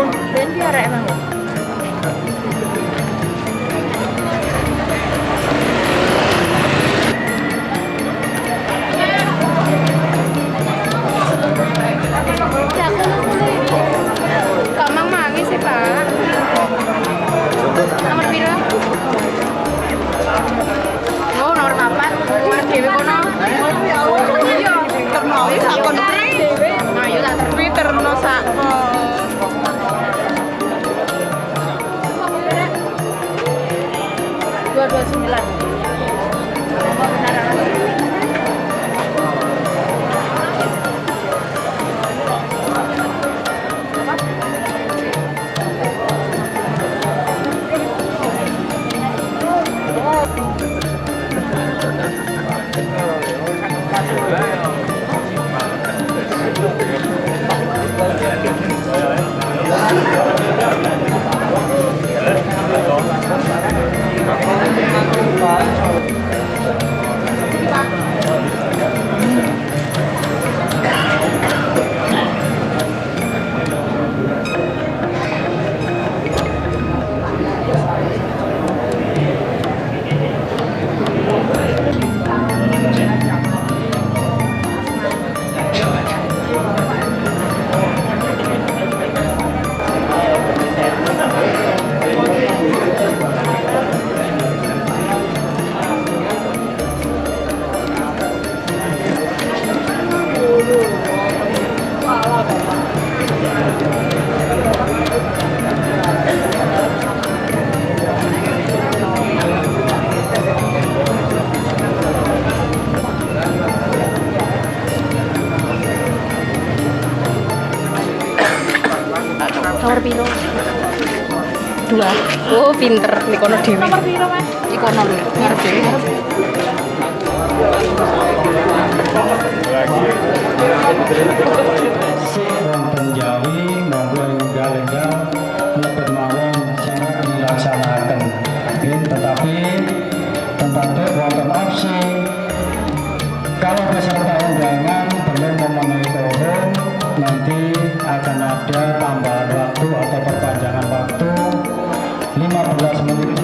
Ben biar emang. Nomor pira? Oh, nomor 4. Dhewe kono. Iya, terno sakon dhewe. Nah, yo tak terno sakon. Dua 29. Nomor piro? 2. Oh, pinter nikono dhewe. Nomor piro, Mas? Ikono lho, ngarep dhewe. Wonten Jawi monggo enggal-enggal mlebet mawon sing dilaksanaken. Tetapi tentu wonten opsi kalau peserta undangan belum memenuhi quorum, nanti akan ada tambahan waktu atau perpanjangan waktu 15 menit.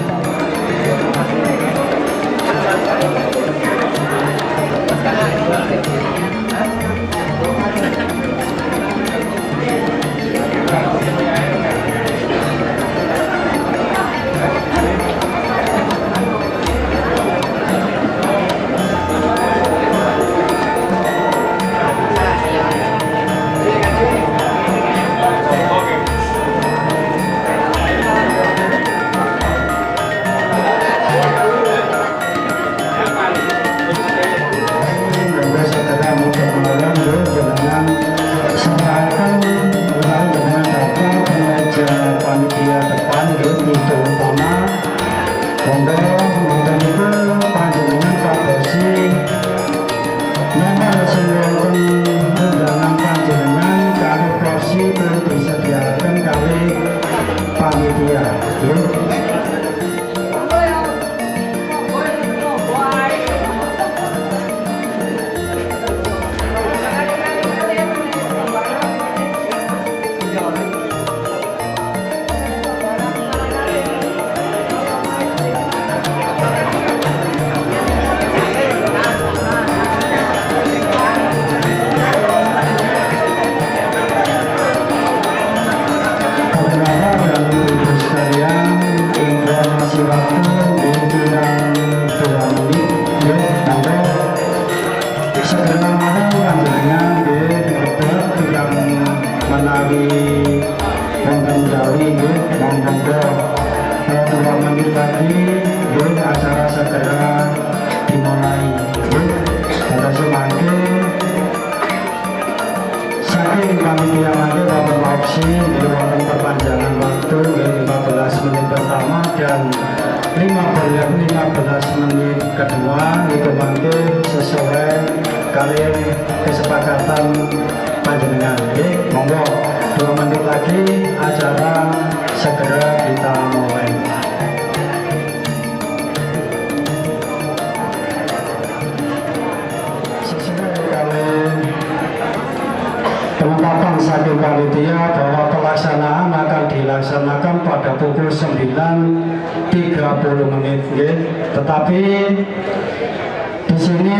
Acara segera dimulai. Terima kasih. Saking panitia mangke wonten opsi wonten perpanjangan waktu 15 menit pertama dan 15 menit kedua itu mangke sesuai kalian kesepakatan panjenengan. Monggo 2 menit lagi acara segera kita mulai. Penetapan saking panitia bahwa pelaksanaan akan dilaksanakan pada pukul 9.30 menit, nggih. Tetapi di sini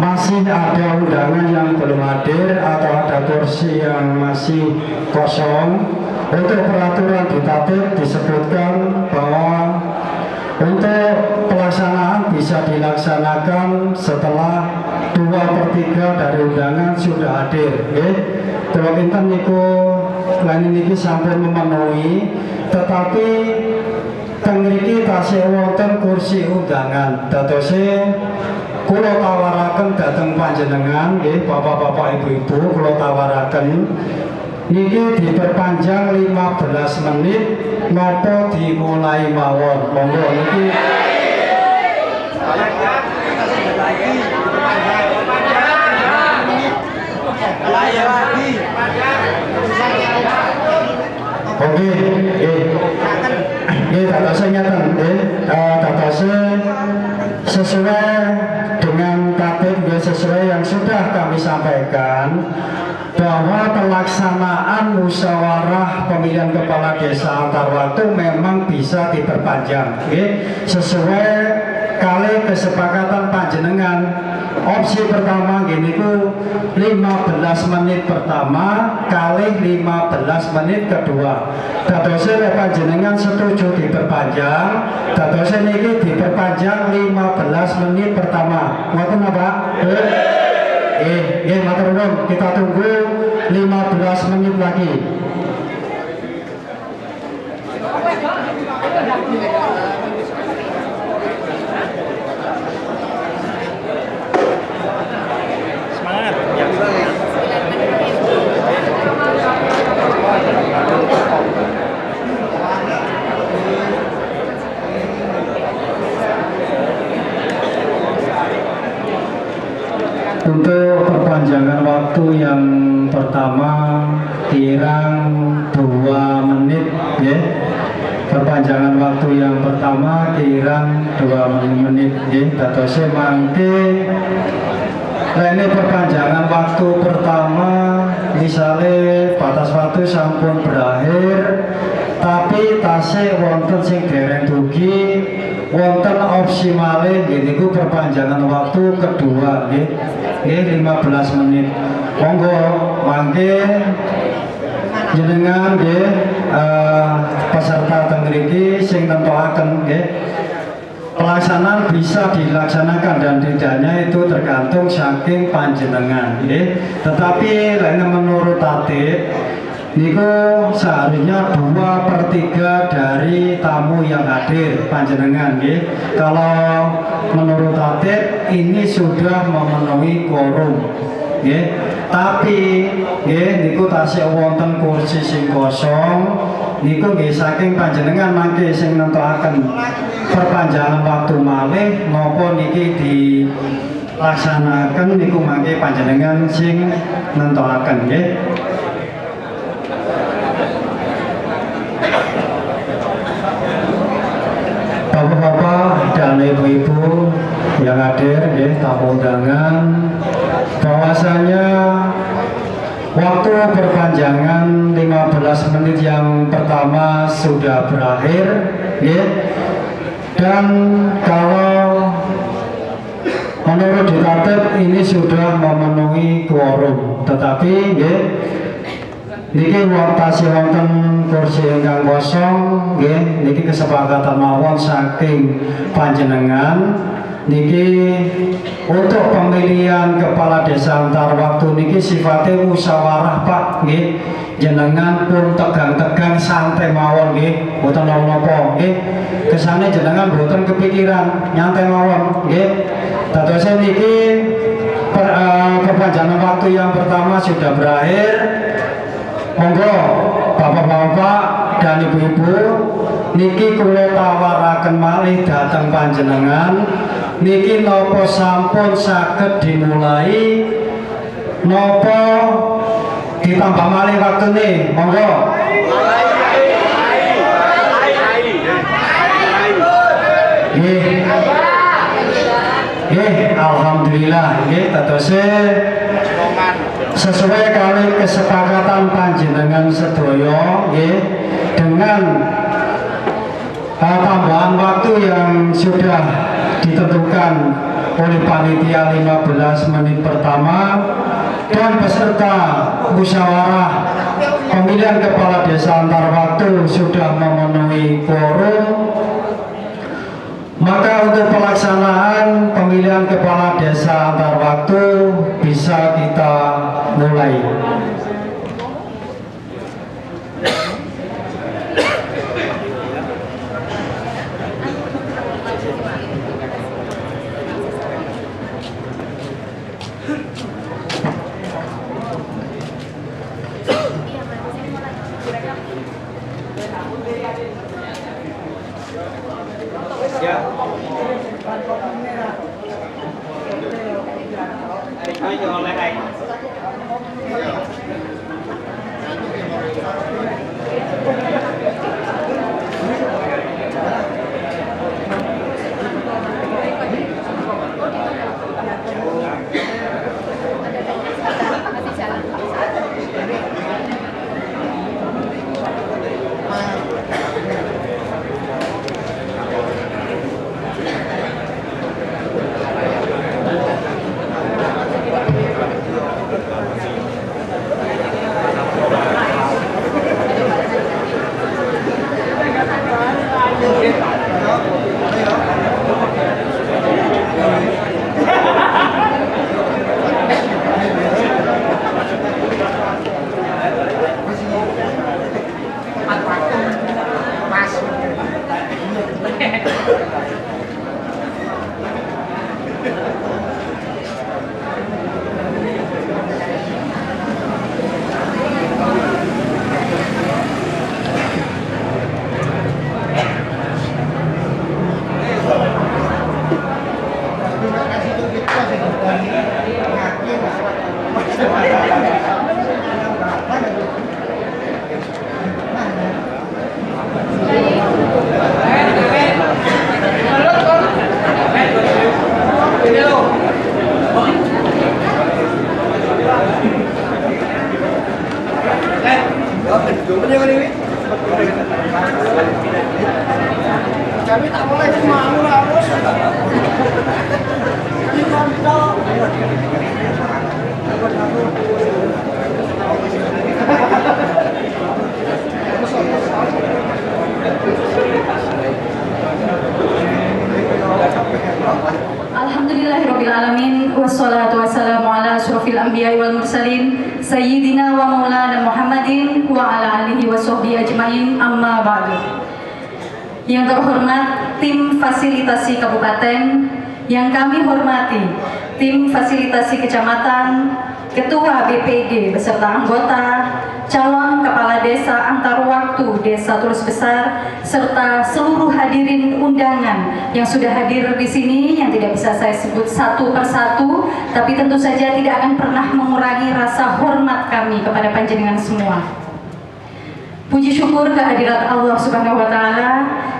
masih ada undangan yang belum hadir atau ada kursi yang masih kosong. Untuk peraturan di tatip disebutkan bahwa untuk pelaksanaan bisa dilaksanakan setelah 2/3 dari undangan sudah hadir. Kalau kinten niku lain niki sampun memenuhi, tetapi teng mriki tasih wonten kursi undangan. Dadose kula tawaraken dhateng panjenengan nggih Bapak-bapak Ibu-ibu, kula tawaraken niki diperpanjang 15 menit napa dimulai mawon. Monggo niki oke, datase ngeten nggih, datase sesuai dengan tatip nggih, sesuai yang sudah kami sampaikan bahwa pelaksanaan musyawarah pemilihan kepala desa antar waktu memang bisa diperpanjang sesuai kali kesepakatan panjenengan. Opsi pertama gini ku 15 menit pertama kali 15 menit kedua. Dadose panjenengan setuju diperpanjang, dadose niki diperpanjang 15 menit pertama. Ngoten apa? Matur nuwun, kita tunggu 15 menit lagi. Semangat ya. Untuk perpanjangan waktu yang pertama kirang 2 menit ya. Perpanjangan waktu yang pertama kirang 2 menit ya. Dadose mangke ini perpanjangan waktu pertama misalnya batas waktu sampun berakhir tapi tasih wonten sing dereng dugi wonten opsi malih niku perpanjangan waktu kedua nggih 15 menit. Monggo mangke jenengan nggih peserta teng mriki sing nentokaken nggih pelaksanaan bisa dilaksanakan dan tidaknya itu tergantung saking panjenengan nggih. Tetapi lainnya menurut tatip niku seharusnya 2/3 dari tamu yang hadir panjenengan nggih. Kalau menurut tatip ini sudah memenuhi quorum nggih. Tapi nggih niku tasih wonten kursi sing kosong niku nggih saking panjenengan mangke sing nentokaken perpanjangan waktu malih napa niki dilaksanaken niku mangke panjenengan sing nentokaken nggih. Bapak-bapak dan ibu-ibu yang hadir nggih tamu undangan, bahwasanya waktu perpanjangan 15 menit yang pertama sudah berakhir nggih. Dan kalau menurut ditatip ini sudah memenuhi quorum, tetapi nggih niki tasih wonten kursi ingkang kosong nggih, niki kesepakatan mawon saking panjenengan niki untuk pemilihan kepala desa antar waktu niki sifatnya musyawarah Pak nggih. Jenengan pun tegang-tegang santai mawon nggih, mboten napa nggih. Kesane jenengan mboten kepikiran, nyantai mawon nggih. Dadose niki perpanjangan waktu yang pertama sudah berakhir. Monggo bapak-bapak dan ibu-ibu niki kula tawaraken malih dhateng panjenengan niki napa sampun saged dimulai napa ditambah malih waktune. Monggo. Alhamdulillah nggih dadose sesuai kali kesepakatan panjenengan sedaya nggih, dengan tambahan waktu yang sudah ditentukan oleh panitia 15 menit pertama dan peserta musyawarah pemilihan kepala desa antar waktu sudah memenuhi quorum, maka untuk pelaksanaan pemilihan kepala desa antar waktu bisa kita mulai. Ya. Ayo oleh kayak. Kami tak boleh mau harus. Alhamdulillahirrabbilalamin. Wassalatu wassalamu ala asyrafil anbiya wal mursalin Sayyidina wa maulana Muhammadin wa ala alihi wa sahbihi ajmain, amma ba'du. Yang terhormat tim fasilitasi kabupaten, yang kami hormati tim fasilitasi kecamatan, ketua BPD beserta anggota, calon kepala desa antar waktu Desa Tulus Besar, serta seluruh hadirin undangan yang sudah hadir di sini, yang tidak bisa saya sebut satu persatu, tapi tentu saja tidak akan pernah mengurangi rasa hormat kami kepada panjenengan semua. Puji syukur kehadirat Allah Subhanahu wa Ta'ala,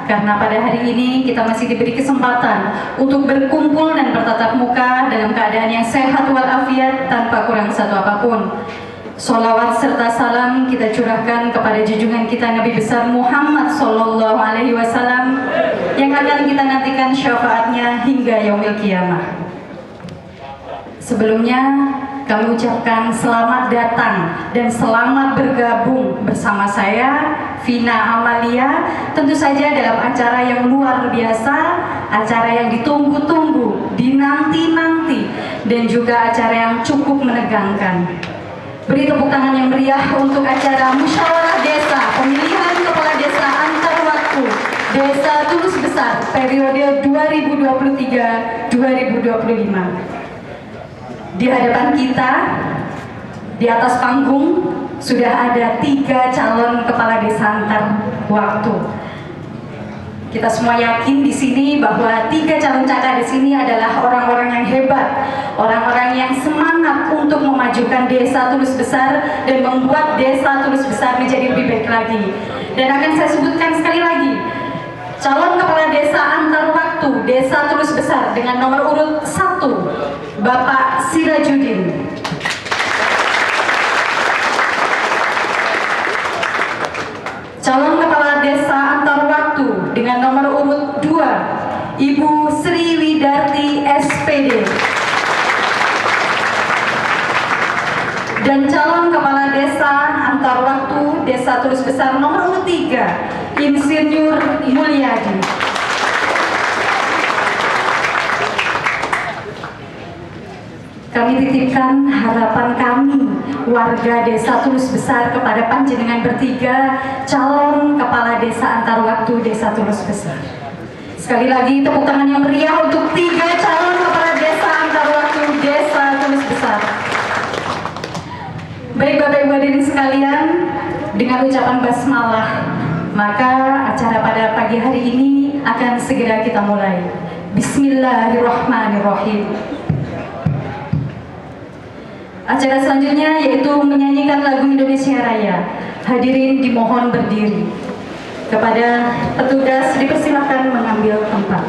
karena pada hari ini kita masih diberi kesempatan untuk berkumpul dan bertatap muka dalam keadaan yang sehat walafiat tanpa kurang satu apapun. Sholawat serta salam kita curahkan kepada junjungan kita Nabi besar Muhammad Sallallahu Alaihi Wasallam yang akan kita nantikan syafaatnya hingga yaumil kiamah. Sebelumnya kami ucapkan selamat datang dan selamat bergabung bersama saya, Vina Amalia, tentu saja dalam acara yang luar biasa, acara yang ditunggu-tunggu, dinanti-nanti, dan juga acara yang cukup menegangkan. Beri tepuk tangan yang meriah untuk acara musyawarah desa pemilihan kepala desa antar waktu Desa Tulus Besar periode 2023-2025. Di hadapan kita, di atas panggung, sudah ada 3 calon kepala desa antar waktu. Kita semua yakin di sini bahwa 3 calon caleg di sini adalah orang-orang yang hebat, orang-orang yang semangat untuk memajukan Desa Tulus Besar dan membuat Desa Tulus Besar menjadi lebih baik lagi. Dan akan saya sebutkan sekali lagi, calon kepala desa antar waktu Desa Tulus Besar dengan nomor urut 1, Bapak Sirajuddin. Calon Kepala Desa Antar Waktu dengan nomor urut 2, Ibu Sri Widarti SPD. Dan calon Kepala Desa Antar Waktu Desa Tulus Besar nomor urut 3, Insinyur Mulyadi. Kami titipkan harapan kami warga Desa Tulus Besar kepada panjenengan bertiga calon Kepala Desa Antar Waktu Desa Tulus Besar. Sekali lagi tepuk tangan yang meriah untuk 3 calon Kepala Desa Antar Waktu Desa Tulus Besar. Baik Bapak Ibu hadirin sekalian, dengan ucapan basmalah, maka acara pada pagi hari ini akan segera kita mulai. Bismillahirrahmanirrahim. Acara selanjutnya yaitu menyanyikan lagu Indonesia Raya. Hadirin dimohon berdiri. Kepada petugas dipersilakan mengambil tempat.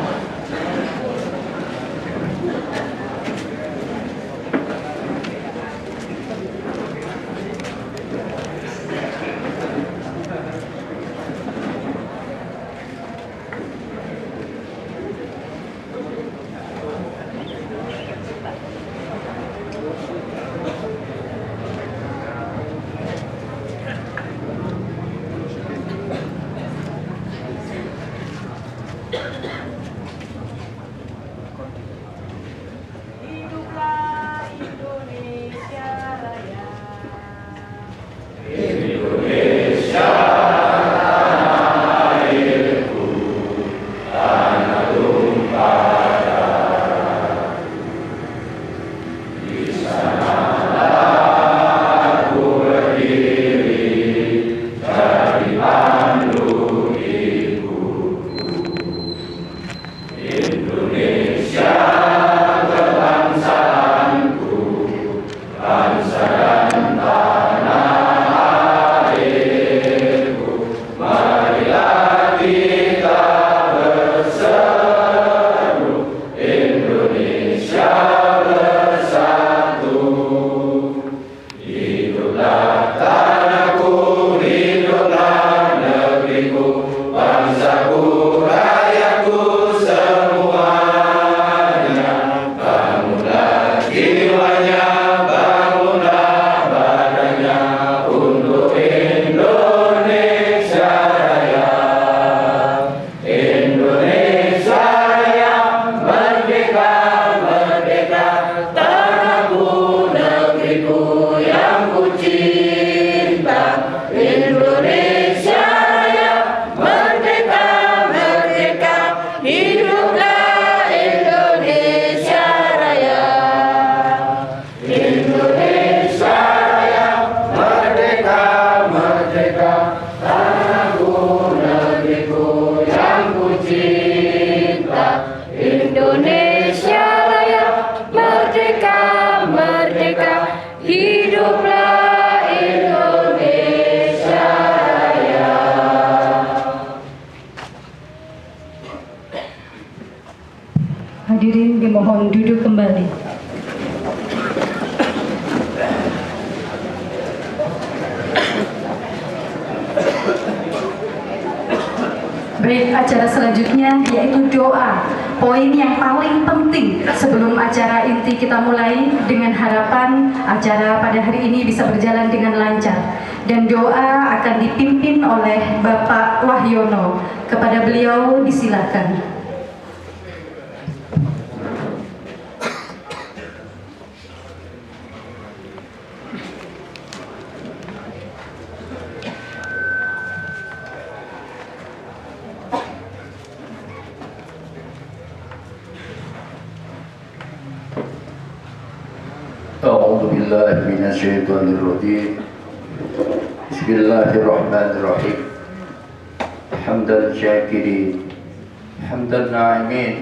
Hadirin dimohon duduk kembali. Baik, acara selanjutnya yaitu doa. Poin yang paling penting sebelum acara inti kita mulai, dengan harapan acara pada hari ini bisa berjalan dengan lancar. Dan doa akan dipimpin oleh Bapak Wahyono. Kepada beliau disilakan. أعوذ بالله من الشيطان الرجيم بسم الله الرحمن الرحيم حمدا الشاكرين حمدا الناعمين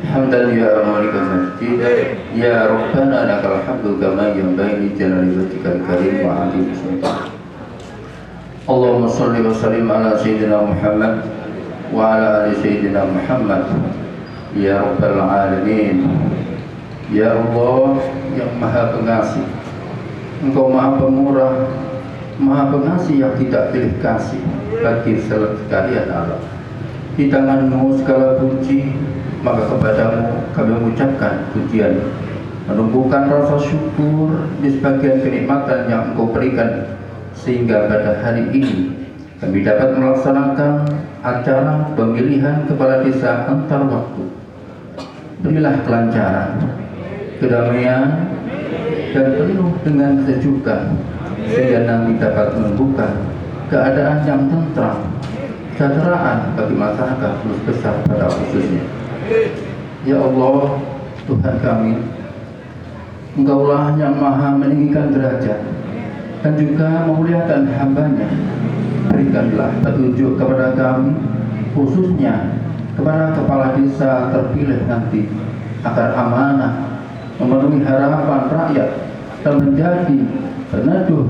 حمدا يا مالك المجد يا ربنا لك الحمد كما ينبغي لجلال وجهك الكريم وعظيم سلطانك اللهم صل وسلم على سيدنا محمد وعلى آل سيدنا محمد يا رب العالمين. Ya Allah yang maha pengasih, Engkau maha pemurah, maha pengasih yang tidak pilih kasih. bagi sekalian Allah. Di tanganmu segala puji, maka kepadamu kami mengucapkan pujian, menumbuhkan rasa syukur di sebagian kenikmatan yang Engkau berikan, sehingga pada hari ini kami dapat melaksanakan acara pemilihan kepala desa antar waktu. Berilah kelancaran, kedamaian, dan penuh dengan kesejukan, sehingga kami dapat menemukan keadaan yang tentram, kesejahteraan bagi masyarakat Gunung Besar pada khususnya. Ya Allah, Tuhan kami, Engkaulah yang maha meninggikan derajat dan juga memuliakan hamba-Nya. Berikanlah petunjuk kepada kami, khususnya kepada kepala desa terpilih nanti, agar amanah memenuhi harapan rakyat dan menjadi peneduh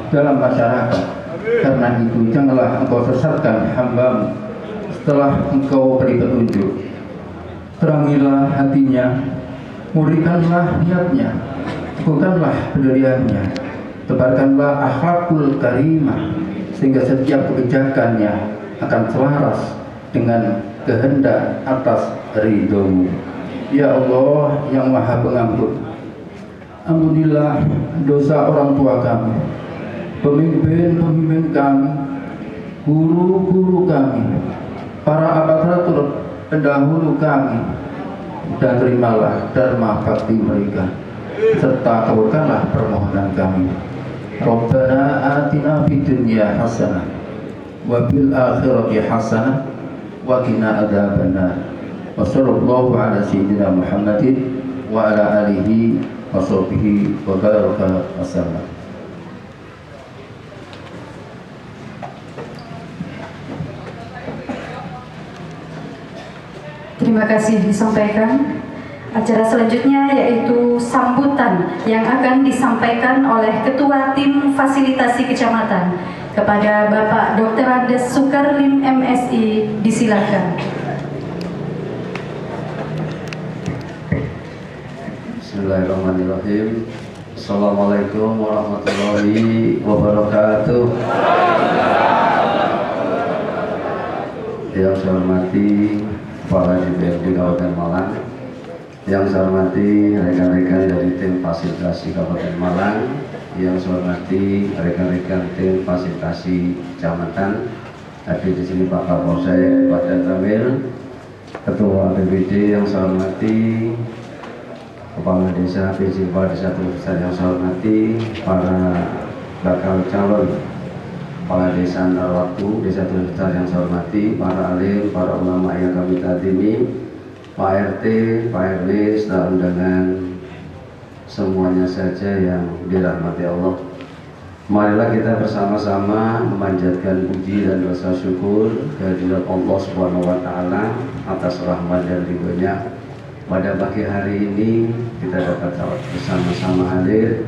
dalam masyarakat. Karena itu janganlah Engkau sesatkan hamba-Mu setelah Engkau beri petunjuk. Terangilah hatinya, murnikanlah niatnya, teguhkanlah pendiriannya, tebarkanlah akhlakul karimah, sehingga setiap kebijakannya akan selaras dengan kehendak atas ridho-Mu. Ya Allah yang maha pengampun, ampunilah dosa orang tua kami, pemimpin-pemimpin kami, guru-guru kami, para aparatur pendahulu kami, dan terimalah dharma bakti mereka, serta kabulkanlah permohonan kami. Rabbana atina fid dunya hasanah wa fil akhirati hasanah wa qina adzabannar. Wa sallallahu ala sayyidina Muhammadin wa ala alihi wa sahbihi wa baraka wasallam. Terima kasih disampaikan. Acara selanjutnya yaitu sambutan yang akan disampaikan oleh Ketua Tim Fasilitasi Kecamatan kepada Bapak Dr. Andes Sukarlim MSI. Disilakan. Bismillahirrahmanirrahim. Assalamualaikum warahmatullahi wabarakatuh. Yang saya hormati Kepala DPRD Kabupaten Malang, yang saya hormati rekan-rekan dari tim fasilitasi Kabupaten Malang, yang saya hormati rekan-rekan tim fasilitasi Kecamatan, hadir di sini Pak Kapolsek Pak Ramil, Ketua BPD yang saya hormati, Kepala Desa, PJ Kepala Desa Besar yang saya hormati, para bakal calon Kepala Desa antar waktu Desa Besar yang saya hormati, para alim, para ulama yang kami takdimi, Pak RT, Pak RW, serta undangan semuanya saja yang dirahmati Allah. Marilah kita bersama-sama memanjatkan puji dan rasa syukur kehadirat Allah Subhanahu wa taala atas rahmat dan ridho-Nya. Pada pagi hari ini kita dapat bersama-sama hadir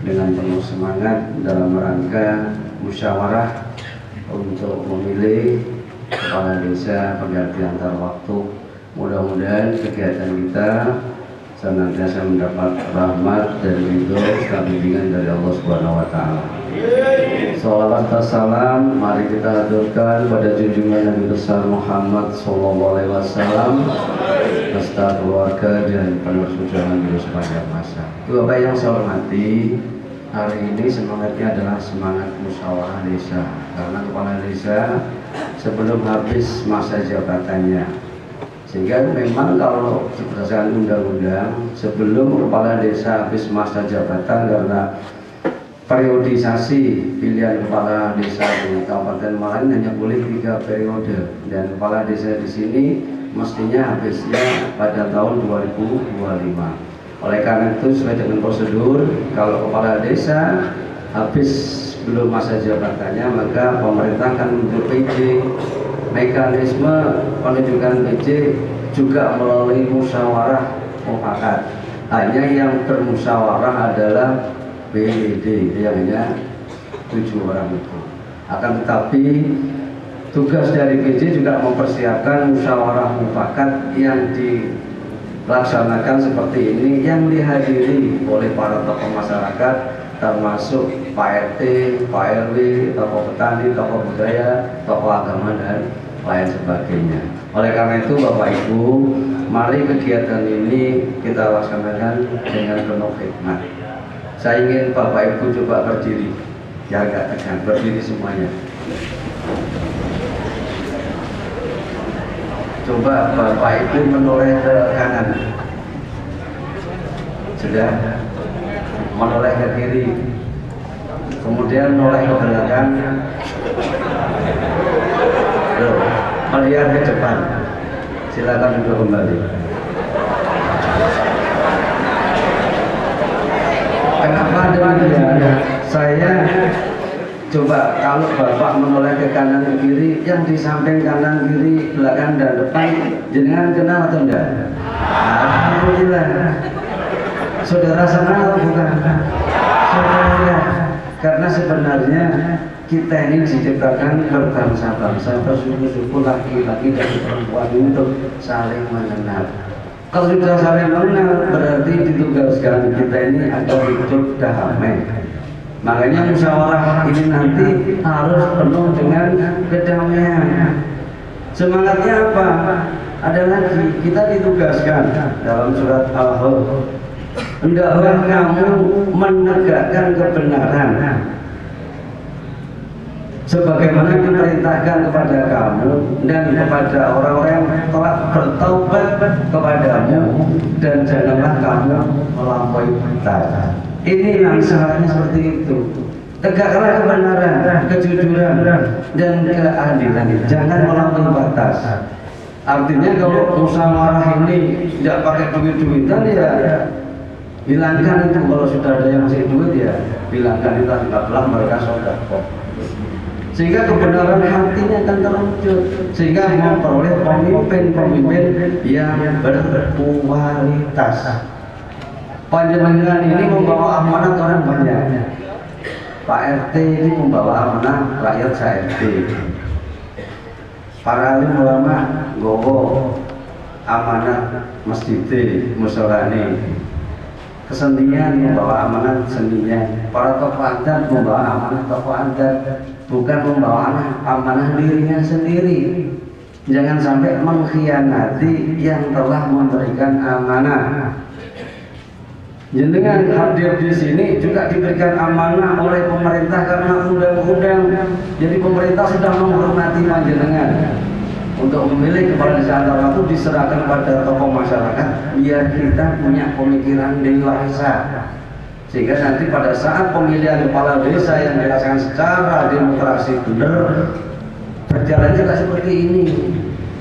dengan penuh semangat dalam rangka musyawarah untuk memilih kepala desa pengganti antar waktu. Mudah-mudahan kegiatan kita senantiasa mendapat rahmat dan ridho serta bimbingan dari Allah Subhanahu wa taala. Salawat dan salam mari kita haturkan pada junjungan Nabi besar Muhammad sallallahu alaihi wasallam beserta keluarga dan penerus perjuangan beliau sepanjang masa. Bapak yang saya hormati, hari ini semangatnya adalah semangat musyawarah desa, karena kepala desa sebelum habis masa jabatannya, sehingga memang kalau berdasarkan undang-undang sebelum kepala desa habis masa jabatan, karena periodisasi pilihan kepala desa di Kabupaten Malang hanya boleh 3 periode, dan kepala desa di sini mestinya habisnya pada tahun 2025. Oleh karena itu sesuai dengan prosedur, kalau kepala desa habis belum masa jabatannya, maka pemerintah akan menunjuk PJ. Mekanisme penunjukan PJ juga melalui musyawarah mufakat. Hanya yang bermusyawarah adalah BPD, yang hanya 7 orang itu. Akan tetapi tugas dari PJ juga mempersiapkan musyawarah mufakat yang dilaksanakan seperti ini, yang dihadiri oleh para tokoh masyarakat, termasuk Pak RT, Pak RW, tokoh petani, tokoh budaya, tokoh agama dan lain sebagainya. Oleh karena itu Bapak Ibu, mari kegiatan ini kita laksanakan dengan penuh hikmat. Saya ingin Bapak Ibu coba berdiri, ya agak tegang, berdiri semuanya. Coba Bapak Ibu menoleh ke kanan. Sudah? Menoleh ke kiri. Kemudian menoleh ke belakang. Loh, melihat ke depan. Silakan duduk kembali. Kenapa demikian? Saya coba kalau Bapak menoleh ke kanan ke kiri, yang di samping kanan kiri, belakang dan depan jenengan kenal atau enggak? Alhamdulillah. Saudara sana bukan? Saudara. Karena sebenarnya kita ini diciptakan berbangsa-bangsa, bersuku-suku, laki-laki dan perempuan untuk saling mengenal. Kalau sudah saling mengenal, berarti ditugaskan kita ini agar hidup damai. Makanya musyawarah ini nanti harus penuh dengan kedamaian. Semangatnya apa? Ada lagi, kita ditugaskan dalam surat Al-Hud. Hendaklah kamu menegakkan kebenaran sebagaimana diperintahkan kepada kamu dan kepada orang-orang yang telah bertaubat kepadamu, dan janganlah kamu melampaui batas. Ini nasihatnya seperti itu. Tegaklah kebenaran, kejujuran dan keadilan. Jangan melampaui batas. Artinya kalau musyawarah ini tidak pakai duit-duitan, ya hilangkan itu. Kalau sudah ada yang masih duit, ya hilangkan itu. Anggaplah mereka sedekah. Sehingga kebenaran hatinya akan terwujud, sehingga memperoleh pemimpin-pemimpin yang berkualitas. Panjenengan ini membawa amanah orang banyak. Pak RT ini membawa amanah rakyat RT. Para alim ulama gowo amanah masjid musolani. Kesenian membawa amanah seninya. Para tokoh adat membawa amanah tokoh adat, bukan membawa amanah dirinya sendiri. Jangan sampai mengkhianati yang telah memberikan amanah. Jenengan hadir di sini juga diberikan amanah oleh pemerintah karena undang-undang. Jadi pemerintah sudah menghormati panjenengan untuk memilih kepala desa antar waktu, diserahkan pada tokoh masyarakat biar kita punya pemikiran dewasa, sehingga nanti pada saat pemilihan kepala desa yang dilaksanakan secara demokrasi benar berjalan juga seperti ini.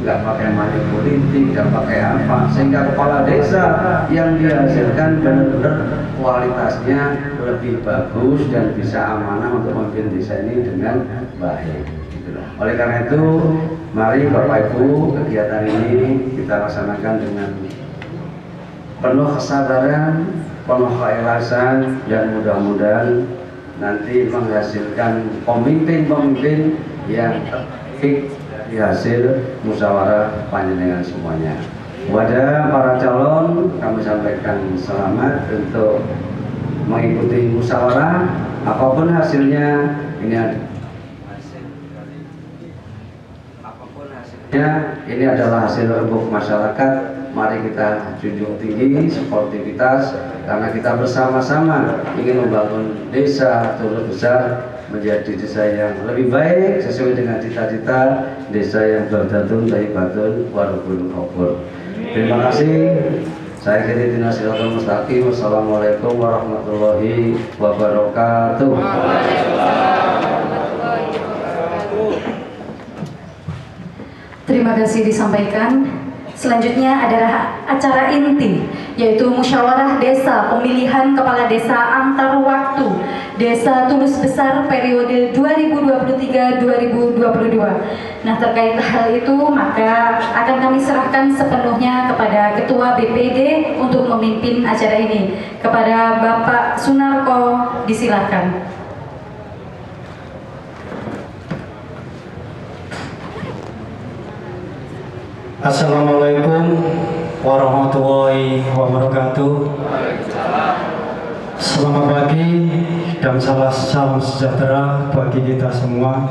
Nggak pakai money politik, nggak pakai apa, sehingga kepala desa yang dihasilkan benar-benar kualitasnya lebih bagus dan bisa amanah untuk memimpin desa ini dengan baik. Oleh karena itu, mari Bapak Ibu, kegiatan ini kita laksanakan dengan penuh kesabaran, penuh keikhlasan, dan mudah-mudahan nanti menghasilkan pemimpin-pemimpin yang terbaik di hasil musyawarah panjenengan semuanya. Kepada para calon kami sampaikan selamat untuk mengikuti musyawarah, apapun hasilnya. Ini adalah hasil untuk masyarakat. Mari kita junjung tinggi sportivitas, karena kita bersama-sama ingin membangun desa Turut Besar menjadi desa yang lebih baik sesuai dengan cita-cita desa yang berdatun thayyibatun warabun ghafur. Terima kasih. Saya kiri Dinasilatul Mustaqim. Wassalamualaikum warahmatullahi wabarakatuh. Terima kasih disampaikan. Selanjutnya adalah acara inti, yaitu musyawarah desa pemilihan kepala desa antar waktu Desa Tulus Besar periode 2023-2022. Nah, terkait hal itu maka akan kami serahkan sepenuhnya kepada Ketua BPD untuk memimpin acara ini. Kepada Bapak Sunarko disilakan. Assalamualaikum warahmatullahi wabarakatuh. Selamat pagi dan salam sejahtera bagi kita semua.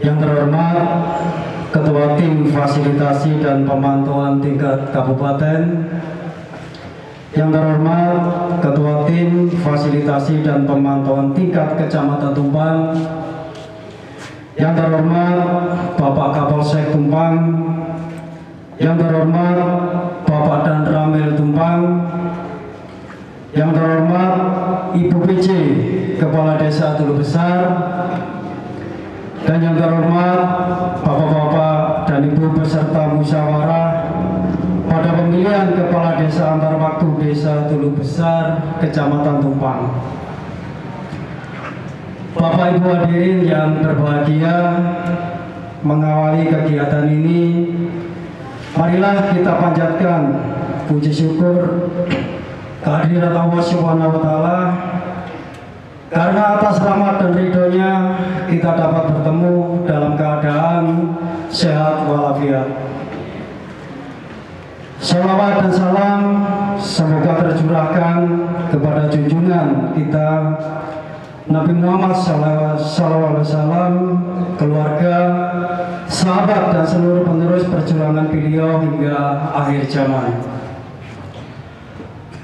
Yang terhormat Ketua Tim Fasilitasi dan Pemantauan Tingkat Kabupaten, yang terhormat Ketua Tim Fasilitasi dan Pemantauan Tingkat Kecamatan Tumpang, yang terhormat Bapak Kapolsek Tumpang, yang terhormat Bapak Dan Ramil Tumpang, yang terhormat Ibu PJ Kepala Desa Tulu Besar, dan yang terhormat Bapak-bapak dan Ibu peserta musyawarah pada pemilihan Kepala Desa antar waktu Desa Tulu Besar, Kecamatan Tumpang. Bapak Ibu hadirin yang berbahagia, mengawali kegiatan ini, marilah kita panjatkan puji syukur kehadirat Allah Subhanahu wa Ta'ala, karena atas rahmat dan ridhonya kita dapat bertemu dalam keadaan sehat walafiat. Salawat dan salam semoga tercurahkan kepada junjungan kita Nabi Muhammad SAW, keluarga, sahabat dan seluruh penerus perjuangan beliau hingga akhir zaman.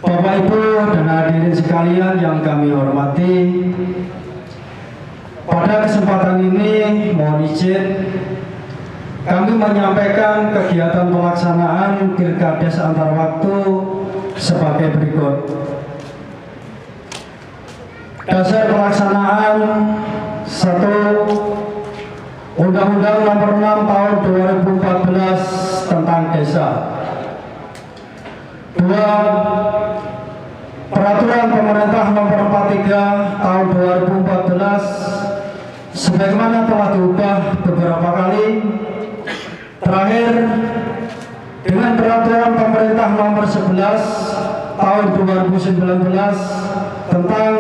Bapak Ibu dan hadirin sekalian yang kami hormati, pada kesempatan ini mohon izin kami menyampaikan kegiatan pelaksanaan Pilkades antar waktu sebagai berikut. Dasar pelaksanaan 1. Undang-Undang Nomor 6 Tahun 2014 tentang Desa. 2. Peraturan Pemerintah Nomor 43 Tahun 2014 sebagaimana telah diubah beberapa kali. Terakhir, dengan Peraturan Pemerintah Nomor 11 Tahun 2019 tentang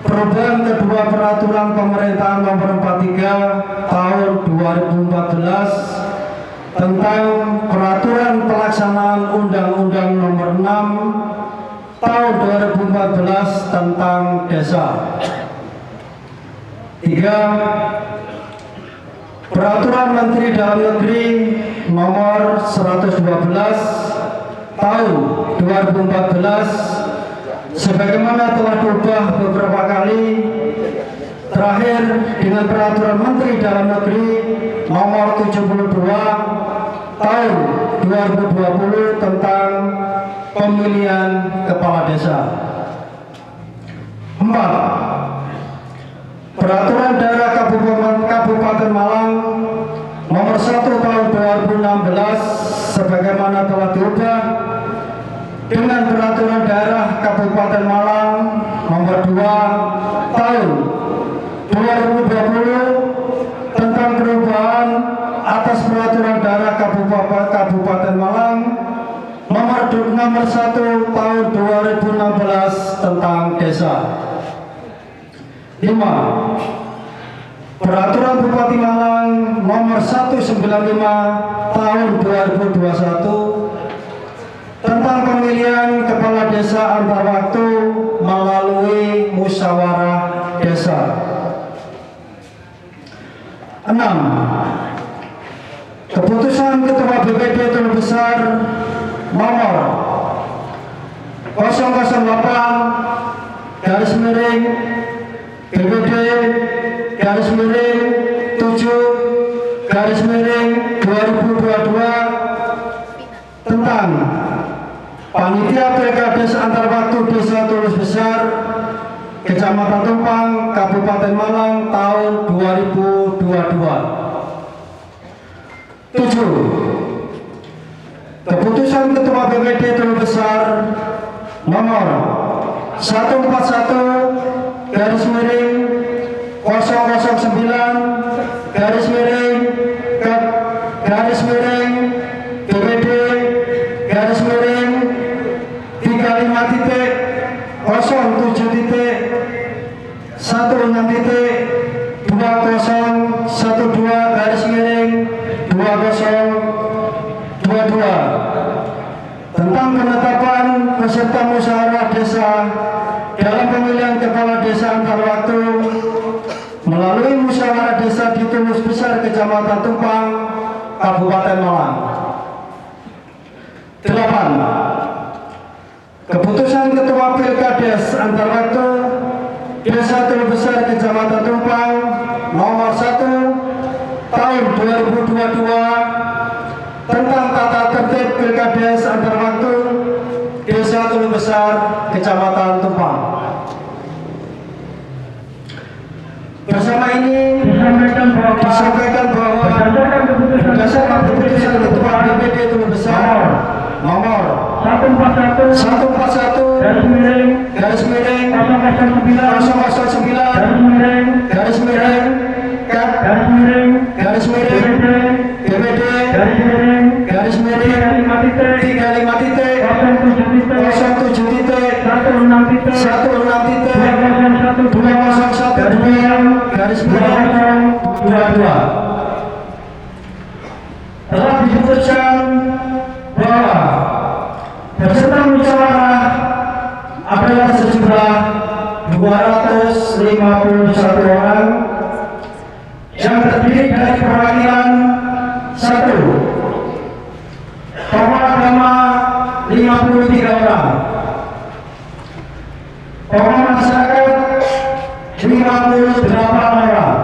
perubahan kedua Peraturan Pemerintah Nomor 43 Tahun 2014 tentang Peraturan Pelaksanaan Undang-Undang Nomor 6 Tahun 2014 tentang Desa. 3. Peraturan Menteri Dalam Negeri Nomor 112 Tahun 2014 sebagaimana telah diubah beberapa kali. Terakhir dengan Peraturan Menteri Dalam Negeri Nomor 72 Tahun 2020 tentang pemilihan Kepala Desa. 4. Peraturan Daerah Kabupaten Malang Nomor 1 Tahun 2016 sebagaimana telah diubah dengan Peraturan Daerah Kabupaten Malang Nomor 2 Tahun 2020 tentang perubahan atas Peraturan Daerah Kabupaten Malang Nomor 1 Tahun 2016 tentang Desa. 5. Peraturan Bupati Malang Nomor 195 Tahun 2021 tentang pemilihan Kepala Desa antar waktu melalui musyawarah desa. 6. Keputusan Ketua BPD Tulu Besar Nomor 008 garis miring BPD garis miring 7 garis miring 2022 tentang Panitia Pilkades antar waktu Desa Tulu Besar Kecamatan Tumpang Kabupaten Malang tahun 2022. 7. Keputusan Ketua BPD Tulu Besar Nomor 141 garis miring 009 garis miring garis miring BPD garis miring 35 titik 07 titik 16 titik 2012 garis miring 2022 tentang penetapan peserta musyawarah desa Kecamatan Tumpang, Kabupaten Malang. 8. Keputusan Ketua Pilkades antar waktu Desa Teluk Besar Kecamatan Tumpang nomor 1 tahun 2022 tentang tata tertib Pilkades antar waktu Desa Teluk Besar Kecamatan Tumpang. Bersama ini disampaikan bahwa berdasarkan keputusan Ketua DPD Teluk Besar nomor 141 garis miring 009 garis miring Kap garis miring DPD garis miring 35 titik 07 titik 16 titik 2012 garis miring 22 telah diputuskan bahwa peserta musyawarah adalah sejumlah 251 orang yang terdiri dari perwakilan 1 tokoh agama 53 orang, tokoh masyarakat 58 orang,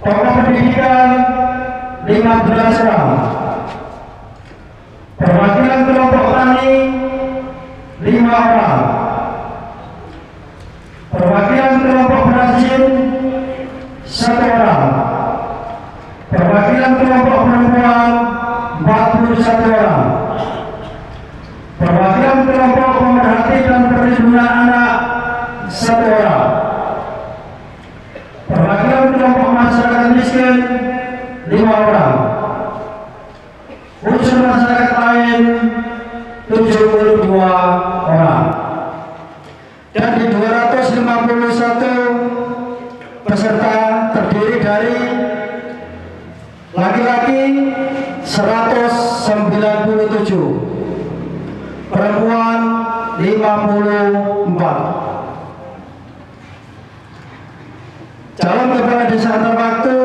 tokoh pendidikan 15 orang, perwakilan kelompok tani 5 orang, perwakilan kelompok perajin 1 orang, perwakilan kelompok perempuan 41 orang, perwakilan kelompok pemerhati dan perlindungan anak 1 orang, perwakilan kelompok masyarakat miskin 5 orang, unsur masyarakat lain 72 orang, dan di 251 peserta terdiri dari laki-laki 197, perempuan 54. Calon kepala desa antar waktu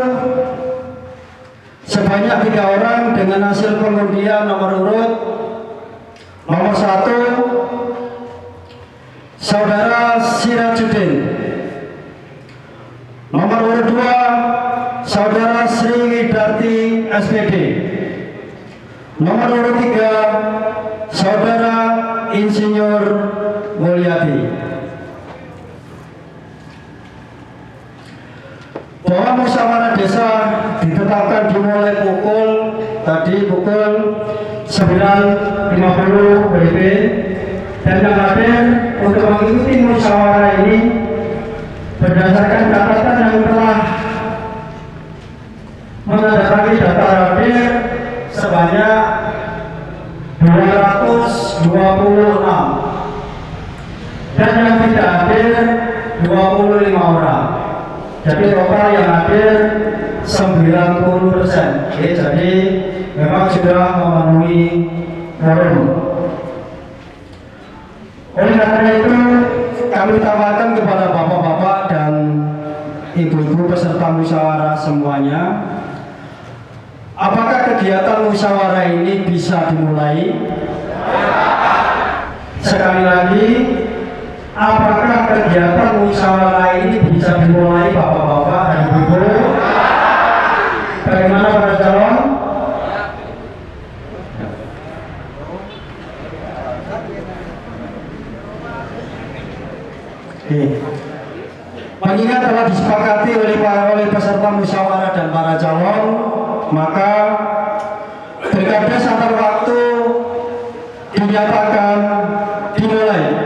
sebanyak 3 orang dengan hasil pengundian nomor urut nomor 1 Saudara Sirajuddin, nomor urut 2 Saudara Sri Widarti SPD, nomor urut 3 Saudara Insinyur Mulyadi. Bahwa musyawarah desa ditetapkan dimulai pukul 9.50 WIB dan yang hadir untuk mengikuti musyawarah ini berdasarkan catatan yang telah menandatangani daftar hadir sebanyak 226 dan yang tidak hadir 25 orang. Jadi total yang hadir 90%. Jadi memang sudah memenuhi quorum. Oleh karena itu kami tawarkan kepada bapak-bapak dan ibu-ibu peserta musyawarah semuanya, apakah kegiatan musyawarah ini bisa dimulai? Sekali lagi, apakah kegiatan musyawarah ini bisa dimulai bapak-bapak dan ibu-ibu? Bagaimana para calon? Mengingat telah disepakati oleh peserta musyawarah dan para calon, maka Pilkades antar waktu dinyatakan dimulai.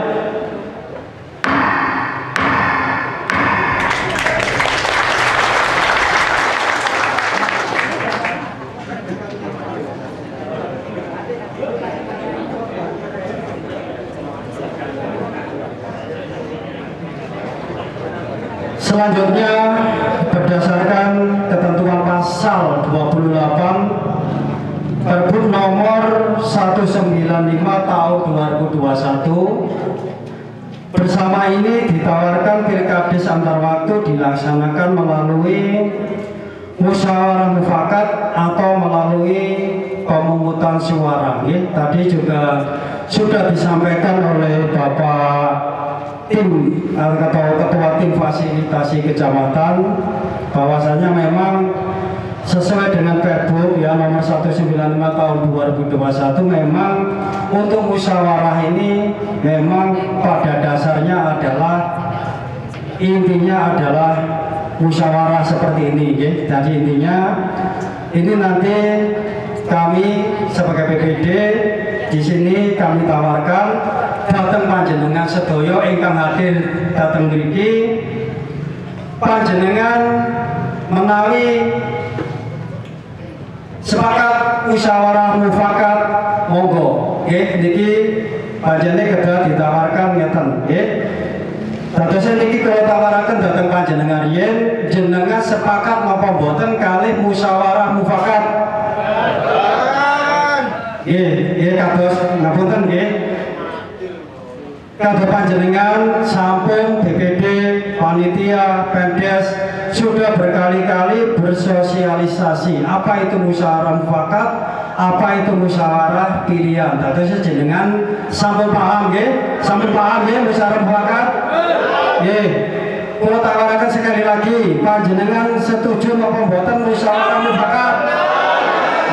Selanjutnya, berdasarkan ketentuan pasal 28 Pergub nomor 195 tahun 2021, bersama ini ditawarkan Pilkades antar waktu dilakukan dilaksanakan melalui musyawarah mufakat atau melalui pemungutan suara. Tadi juga sudah disampaikan oleh Bapak tim atau Ketua Tim Fasilitasi Kecamatan bahwasanya memang sesuai dengan Pergub ya nomor 195 tahun 2021 memang untuk musyawarah ini memang pada dasarnya adalah intinya adalah musyawarah seperti ini ya. Jadi intinya ini nanti kami sebagai PPD di sini kami tawarkan datang panjenengan sedoyo ingkang hadir datang mriki panjenengan menawi sepakat musyawarah mufakat monggo nggih niki panjenengan kedah ditawarkan ngeten nggih. Dados niki kalau tawaraken dhateng panjenengan yen jenengan sepakat napa mboten kalih musyawarah mufakat. Nggih kados ngapunten nggih. Kados panjenengan sampun BPD panitia Pemdes sudah berkali-kali bersosialisasi apa itu musyawarah mufakat, apa itu musyawarah pilihan. Dados jenengan sampun paham nggih? Sampun paham nggih musyawarah mufakat? Nggih. Kula tawaraken sekali lagi, panjenengan setuju napa mboten musyawarah mufakat?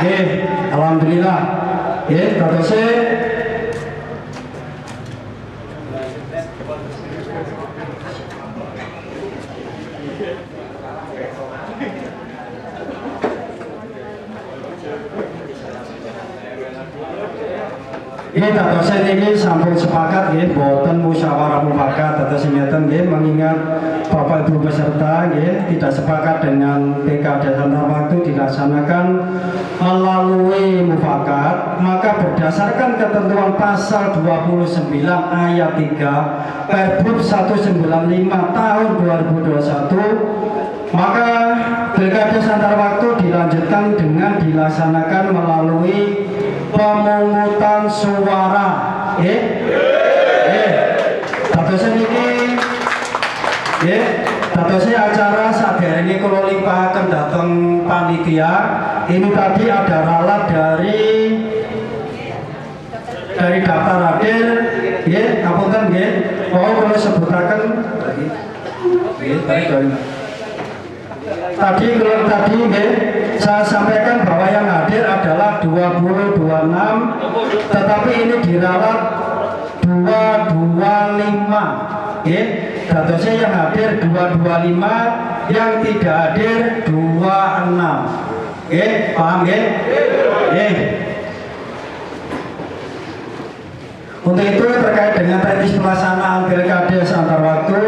Nggih, alhamdulillah. Nggih, dados ini dadosen ini sampun sepakat nggih boten musyawarah mufakat dados ngeten nggih mengingat Bapak Ibu peserta nggih tidak sepakat dengan PKD antar waktu dilaksanakan melalui mufakat, maka berdasarkan ketentuan pasal 29 ayat 3 Pergub 195 tahun 2021 maka PKD antar waktu dilanjutkan dengan dilaksanakan melalui pemungutan suara. Dadosen iki dadosen acara saderenge kula limpahaken dhateng panitia. Ini tadi ada ralat dari daftar hadir nggih, ngapunten nggih. Mau kula sebutaken tadi nggih saya sampaikan bahwa yang hadir adalah 2026 tetapi ini diralat 225 nggih. Dadosnya yang hadir 225 yang tidak hadir 26 nggih, paham nggih? Nggih. Untuk itu terkait dengan teknis pelaksanaan pilkada antar waktu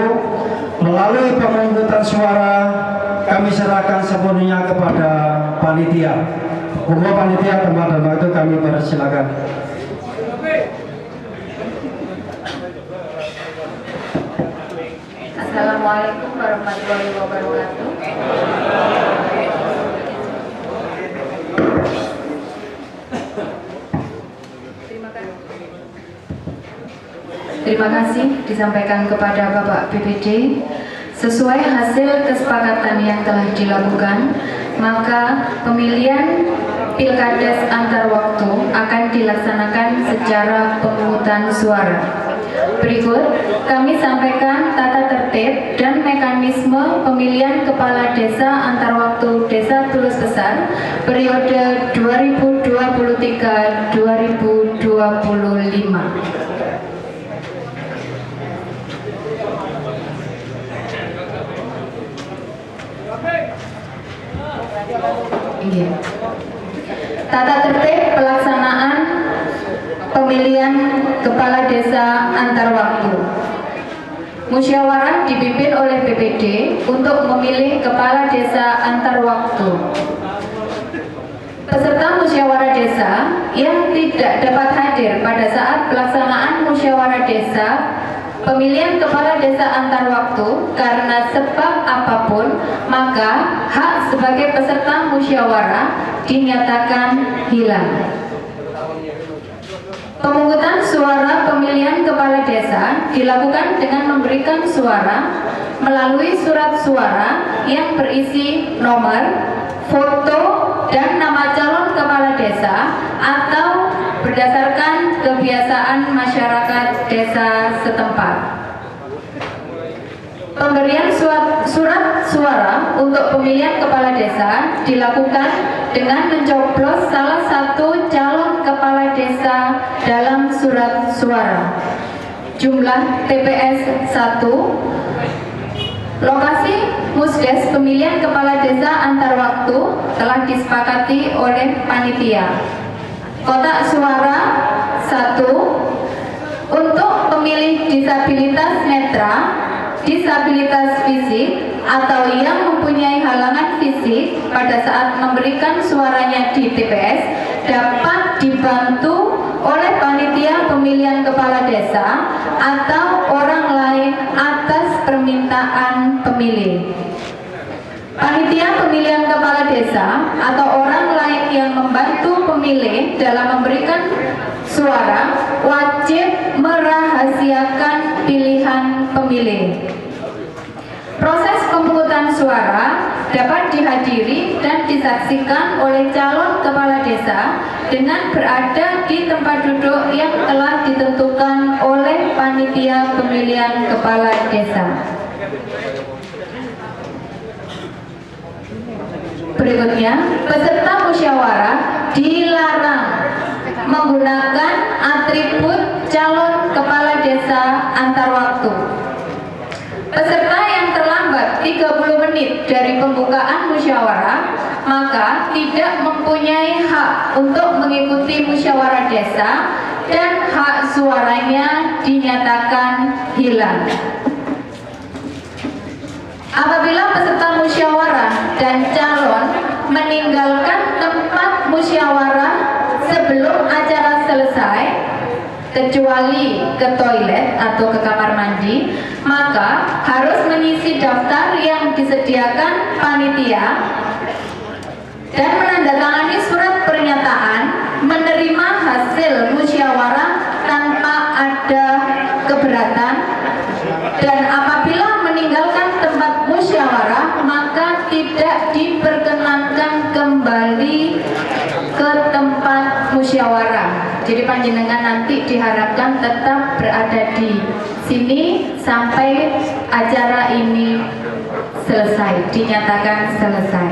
melalui pemungutan suara kami serahkan sepenuhnya kepada panitia. Untuk panitia tempat dan waktu kami persilakan. Assalamualaikum warahmatullahi wabarakatuh. Terima kasih disampaikan kepada Bapak BPD. Sesuai hasil kesepakatan yang telah dilakukan, maka pemilihan pilkades antar waktu akan dilaksanakan secara pemungutan suara. Berikut kami sampaikan tata tertib dan mekanisme pemilihan kepala desa antar waktu Desa Tulus Besar periode 2023-2025. Tata tertib pelaksanaan pemilihan kepala desa antar waktu. Musyawarah dipimpin oleh BPD untuk memilih kepala desa antar waktu. Peserta musyawarah desa yang tidak dapat hadir pada saat pelaksanaan musyawarah desa pemilihan kepala desa antar waktu karena sebab apapun, maka hak sebagai peserta musyawarah dinyatakan hilang. Pemungutan suara pemilihan kepala desa dilakukan dengan memberikan suara melalui surat suara yang berisi nomor, foto, dan nama calon kepala desa atau berdasarkan kebiasaan masyarakat desa setempat. Pemberian surat suara untuk pemilihan kepala desa dilakukan dengan mencoblos salah satu calon kepala desa dalam surat suara. Jumlah TPS 1, lokasi musdes pemilihan kepala desa antar waktu telah disepakati oleh panitia. Kotak suara 1 untuk pemilih disabilitas netra, disabilitas fisik, atau yang mempunyai halangan fisik pada saat memberikan suaranya di TPS dapat dibantu oleh panitia pemilihan kepala desa atau orang lain atas permintaan pemilih. Panitia pemilihan kepala desa atau orang lain yang membantu pemilih dalam memberikan suara wajib merahasiakan pilihan pemilih. Proses pemungutan suara dapat dihadiri dan disaksikan oleh calon kepala desa dengan berada di tempat duduk yang telah ditentukan oleh panitia pemilihan kepala desa. Berikutnya, peserta musyawarah dilarang menggunakan atribut calon kepala desa antar waktu. Peserta yang terlambat 30 menit dari pembukaan musyawarah maka tidak mempunyai hak untuk mengikuti musyawarah desa dan hak suaranya dinyatakan hilang. Apabila peserta musyawarah dan calon meninggalkan tempat musyawarah sebelum acara selesai, kecuali ke toilet atau ke kamar mandi, maka harus mengisi daftar yang disediakan panitia dan menandatangani surat pernyataan menerima hasil musyawarah tanpa ada keberatan. Dan apabila meninggalkan tempat musyawarah maka tidak diperkenankan kembali ke tempat musyawarah. Jadi panjenengan nanti diharapkan tetap berada di sini sampai acara ini selesai, dinyatakan selesai.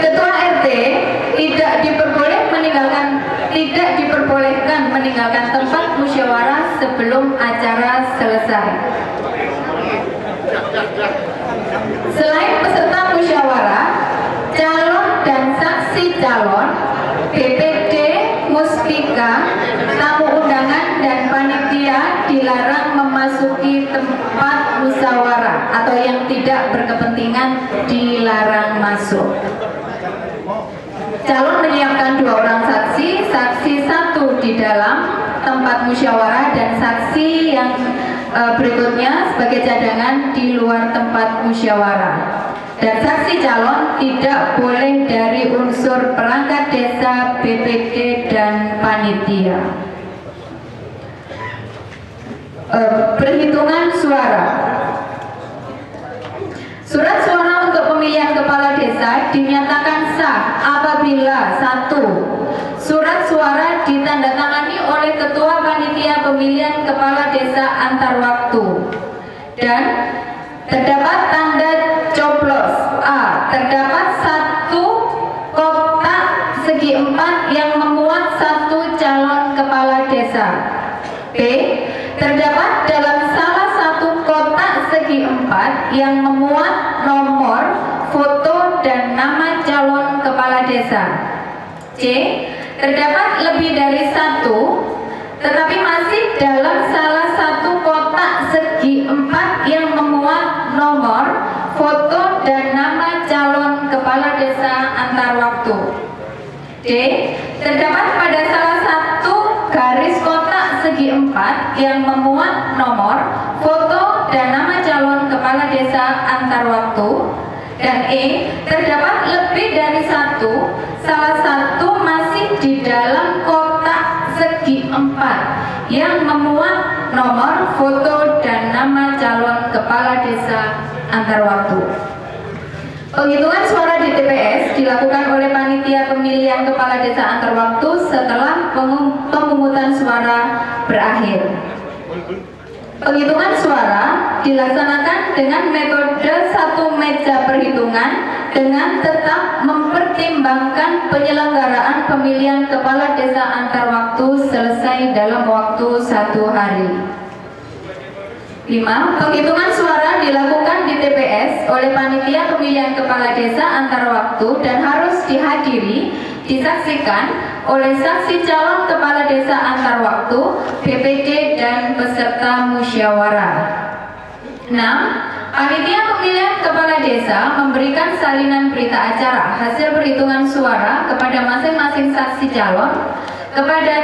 Ketua RT tidak diperbolehkan meninggalkan tempat musyawarah sebelum acara selesai. Selain peserta musyawarah, calon dan saksi calon, BPD, Muspika, tamu undangan dan panitia dilarang memasuki tempat musyawarah atau yang tidak berkepentingan dilarang masuk. Calon menyiapkan 2 orang saksi, saksi 1 di dalam tempat musyawarah dan saksi yang berikutnya sebagai cadangan di luar tempat musyawarah. Dan saksi calon tidak boleh dari unsur perangkat desa, BPD, dan panitia. Perhitungan suara. Surat suara untuk pemilihan kepala desa dinyatakan sah apabila 1. Surat suara ditandatangani oleh Ketua Panitia Pemilihan Kepala Desa antar waktu dan terdapat tanda coblos. A. Terdapat 1 kotak segi 4 yang memuat 1 calon kepala desa. B. Terdapat dalam salah satu kotak segi 4 yang memuat nomor, foto, dan nama calon kepala desa. C. Terdapat lebih dari 1 tetapi masih dalam salah satu kotak segi 4 yang memuat nomor, foto, dan nama calon kepala desa antar waktu. D. Terdapat pada salah satu garis kotak segi 4 yang memuat nomor, foto, dan nama calon kepala desa antar waktu. Dan E. Terdapat lebih dari 1, salah satu masih di dalam kotak segi 4 yang memuat nomor, foto, dan nama calon kepala desa antar waktu. Penghitungan suara di TPS dilakukan oleh panitia pemilihan kepala desa antar waktu setelah pemungutan suara berakhir. Penghitungan suara dilaksanakan dengan metode satu meja perhitungan dengan tetap mempertimbangkan penyelenggaraan pemilihan kepala desa antar waktu selesai dalam waktu 1 hari. 5. Penghitungan suara dilakukan di TPS oleh panitia pemilihan kepala desa antar waktu dan harus dihadiri, disaksikan oleh saksi calon kepala desa antar waktu, BPD, dan peserta musyawarah. 6. Panitia pemilihan kepala desa memberikan salinan berita acara hasil perhitungan suara kepada masing-masing saksi calon, kepada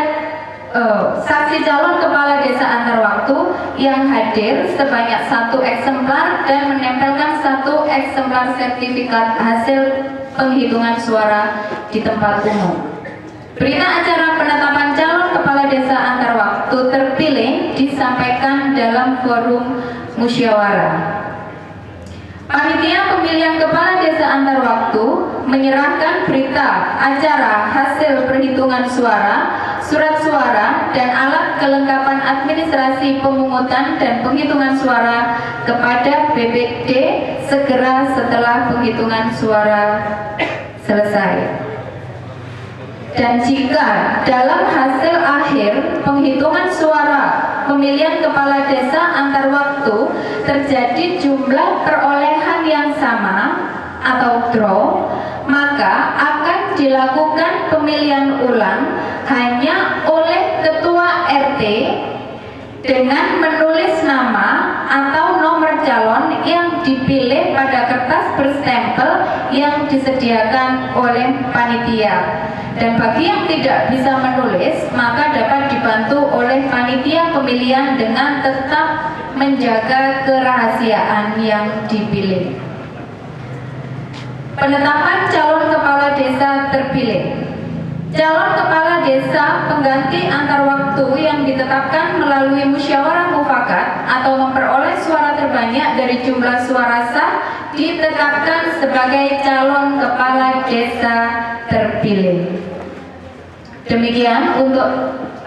saksi calon kepala desa antar waktu yang hadir sebanyak 1 eksemplar dan menempelkan 1 eksemplar sertifikat hasil penghitungan suara di tempat umum. Berita acara penetapan calon kepala desa antar waktu terpilih disampaikan dalam forum musyawarah. Panitia pemilihan kepala desa antar waktu menyerahkan berita acara hasil perhitungan suara, surat suara, dan alat kelengkapan administrasi pemungutan dan penghitungan suara kepada BPD segera setelah penghitungan suara selesai. Dan jika dalam hasil akhir penghitungan suara pemilihan kepala desa antar waktu terjadi jumlah perolehan yang sama atau draw, maka akan dilakukan pemilihan ulang hanya oleh ketua RT dengan menulis nama atau nomor calon yang dipilih pada kertas berstempel yang disediakan oleh panitia. Dan bagi yang tidak bisa menulis, maka dapat dibantu oleh panitia pemilihan dengan tetap menjaga kerahasiaan yang dipilih. Penetapan calon kepala desa terpilih. Calon kepala desa pengganti antar waktu yang ditetapkan melalui musyawarah mufakat atau memperoleh suara terbanyak dari jumlah suara sah ditetapkan sebagai calon kepala desa terpilih. Demikian untuk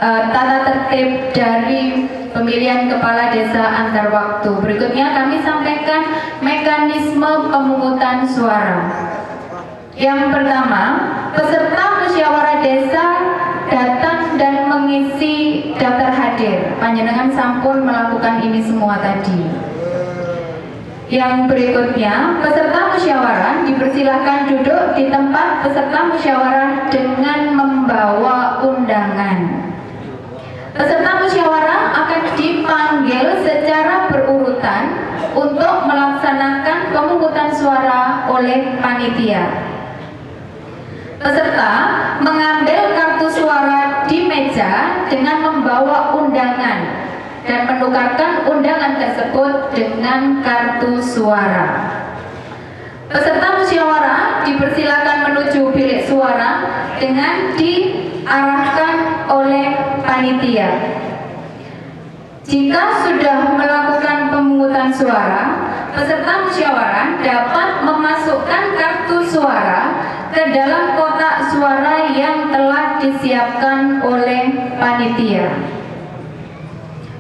tata tertib dari pemilihan kepala desa antar waktu. Berikutnya kami sampaikan mekanisme pemungutan suara. Yang pertama, peserta musyawarah desa datang dan mengisi daftar hadir. Panjenengan sampun melakukan ini semua tadi. Yang berikutnya, peserta musyawarah dipersilahkan duduk di tempat peserta musyawarah dengan membawa undangan. Peserta musyawarah akan dipanggil secara berurutan untuk melaksanakan pemungutan suara oleh panitia. Peserta mengambil kartu suara di meja dengan membawa undangan dan menukarkan undangan tersebut dengan kartu suara. Peserta musyawarah dipersilakan menuju bilik suara dengan diarahkan oleh panitia. Jika sudah melakukan pemungutan suara, peserta musyawarah dapat memasukkan kartu suara ke dalam kotak suara yang telah disiapkan oleh panitia.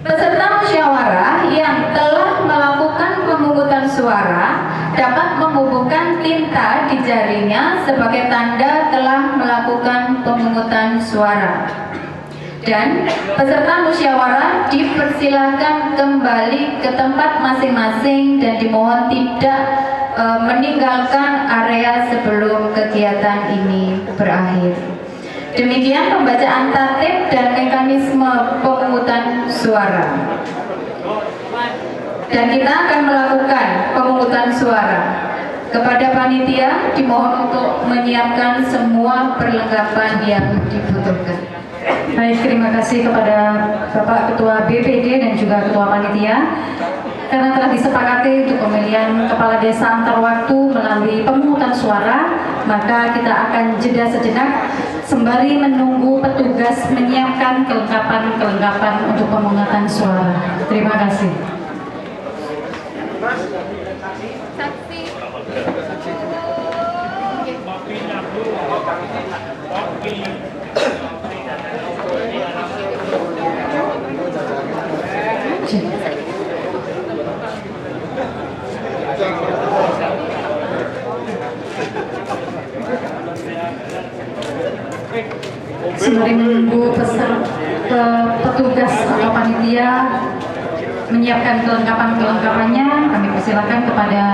Peserta musyawarah yang telah melakukan pemungutan suara dapat membubuhkan tinta di jarinya sebagai tanda telah melakukan pemungutan suara. Dan peserta musyawarah dipersilahkan kembali ke tempat masing-masing dan dimohon tidak meninggalkan area sebelum kegiatan ini berakhir. Demikian pembacaan tatib dan mekanisme pemungutan suara. Dan kita akan melakukan pemungutan suara. Kepada panitia dimohon untuk menyiapkan semua perlengkapan yang dibutuhkan. Baik, terima kasih kepada Bapak Ketua BPD dan juga Ketua Panitia. karena telah disepakati untuk pemilihan kepala desa antar waktu melalui pemungutan suara, maka kita akan jeda sejenak sembari menunggu petugas menyiapkan kelengkapan untuk pemungutan suara. Terima kasih. Sembari menunggu petugas atau panitia menyiapkan kelengkapannya, kami persilakan kepada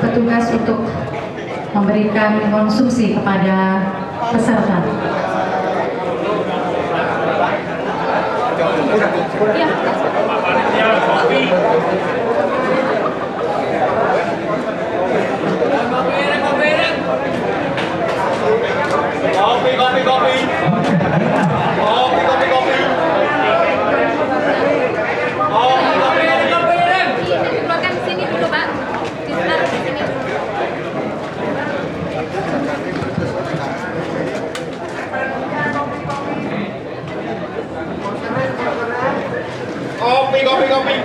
petugas untuk memberikan konsumsi kepada peserta. Keluarkan sini dulu, Pak. Ditaruh di sini dulu. Kopi.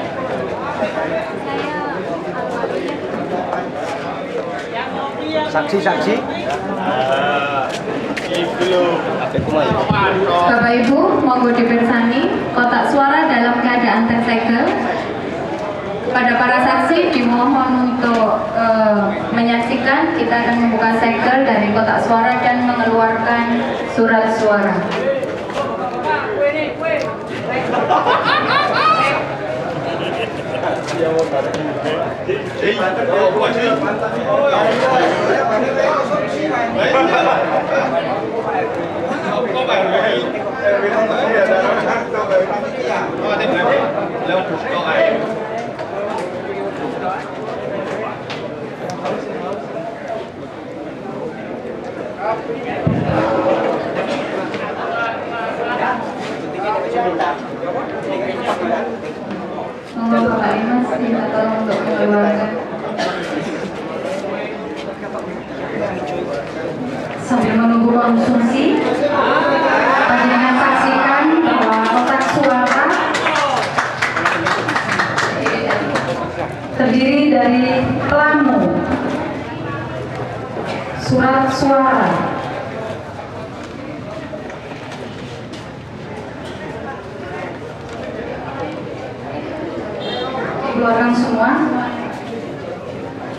Saksi. Bapak Ibu, monggo dipersani kotak suara dalam keadaan tersegel. Pada para saksi dimohon untuk menyaksikan, kita akan membuka segel dari kotak suara dan mengeluarkan surat suara. Monggo Bapak Imas minta tolong untuk mengeluarkan. Sambil menunggu konsumsi, panjenengan saksikan bahwa kotak suara terdiri dari pelamu, surat suara, keluarkan semua.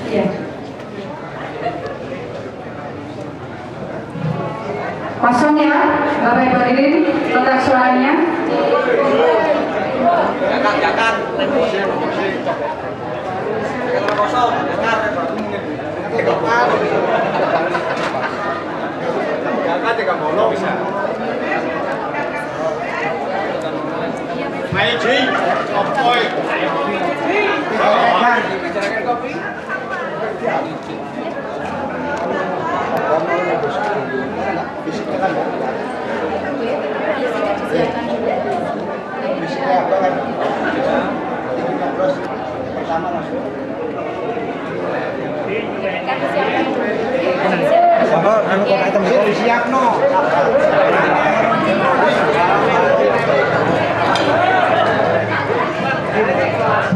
Ya. Kosong ya, Bapak Ibu hadirin, kotak suaranya. Jakat. Kosong. Jakat 30 bisa. Maiji, opoy. Bicarakan kopi. Siap no.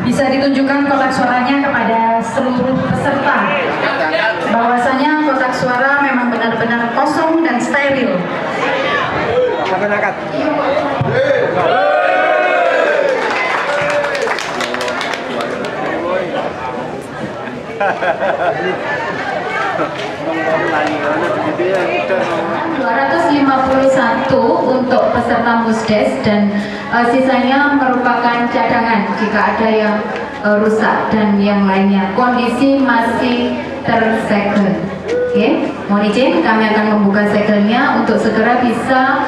Bisa ditunjukkan kotak suaranya kepada seluruh peserta. Bahwasanya kotak suara memang benar-benar kosong dan steril. $251 untuk peserta musdes dan sisanya merupakan cadangan jika ada yang rusak dan yang lainnya. Kondisi masih tersegel. Oke, mohon izin kami akan membuka segelnya untuk segera bisa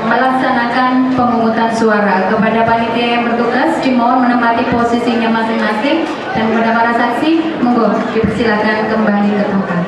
melaksanakan pemungutan suara. Kepada panitia yang bertugas dimohon menempati posisinya masing-masing dan kepada para saksi monggo dipersilakan kembali ke tempat.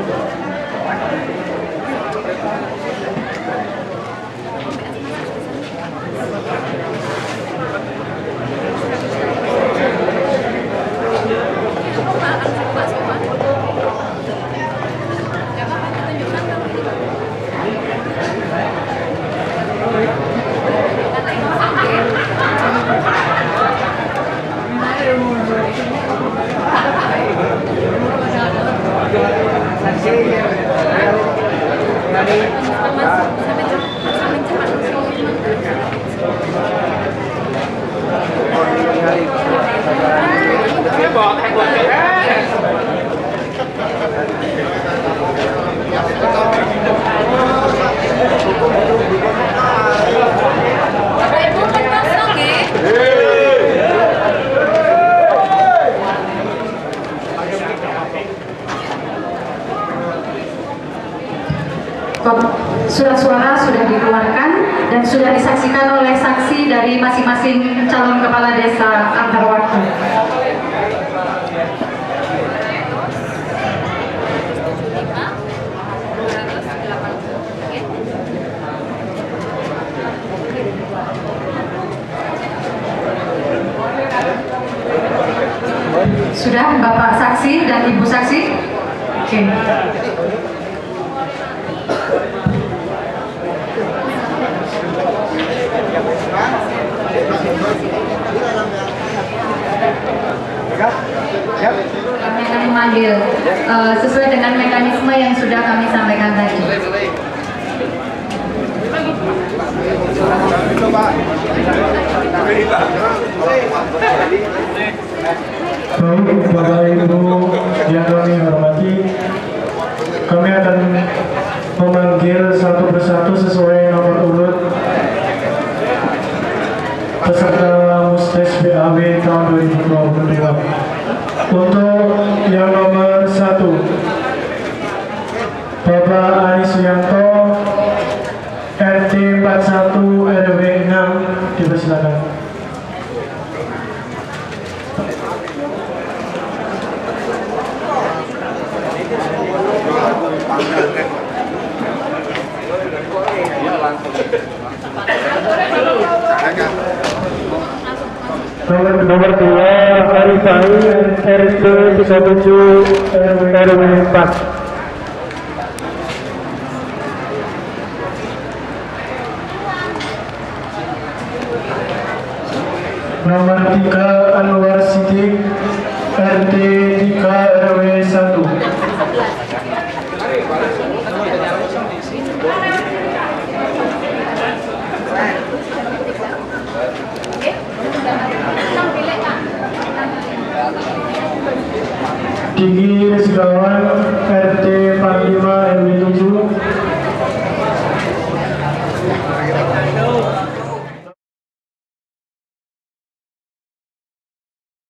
Surat suara sudah dikeluarkan dan sudah disaksikan oleh saksi dari masing-masing calon kepala desa antar waktu. Sudah Bapak saksi dan Ibu saksi? Oke. Kami akan memanggil sesuai dengan mekanisme yang sudah kami sampaikan tadi. Baik, Bapak Ibu yang kami hormati, kami akan memanggil satu persatu sesuai nomor urut peserta Mustes BAW tahun 2022. Untuk yang nomor 1, Bapak Ani Suyanto, RT 41 RW 6, dipersilakan. Nomor 2 Arifai RT 37 RW 4. Nomor 3 Anwar Siddiq RT 3 RW 1. Tinggi Rizkawan RT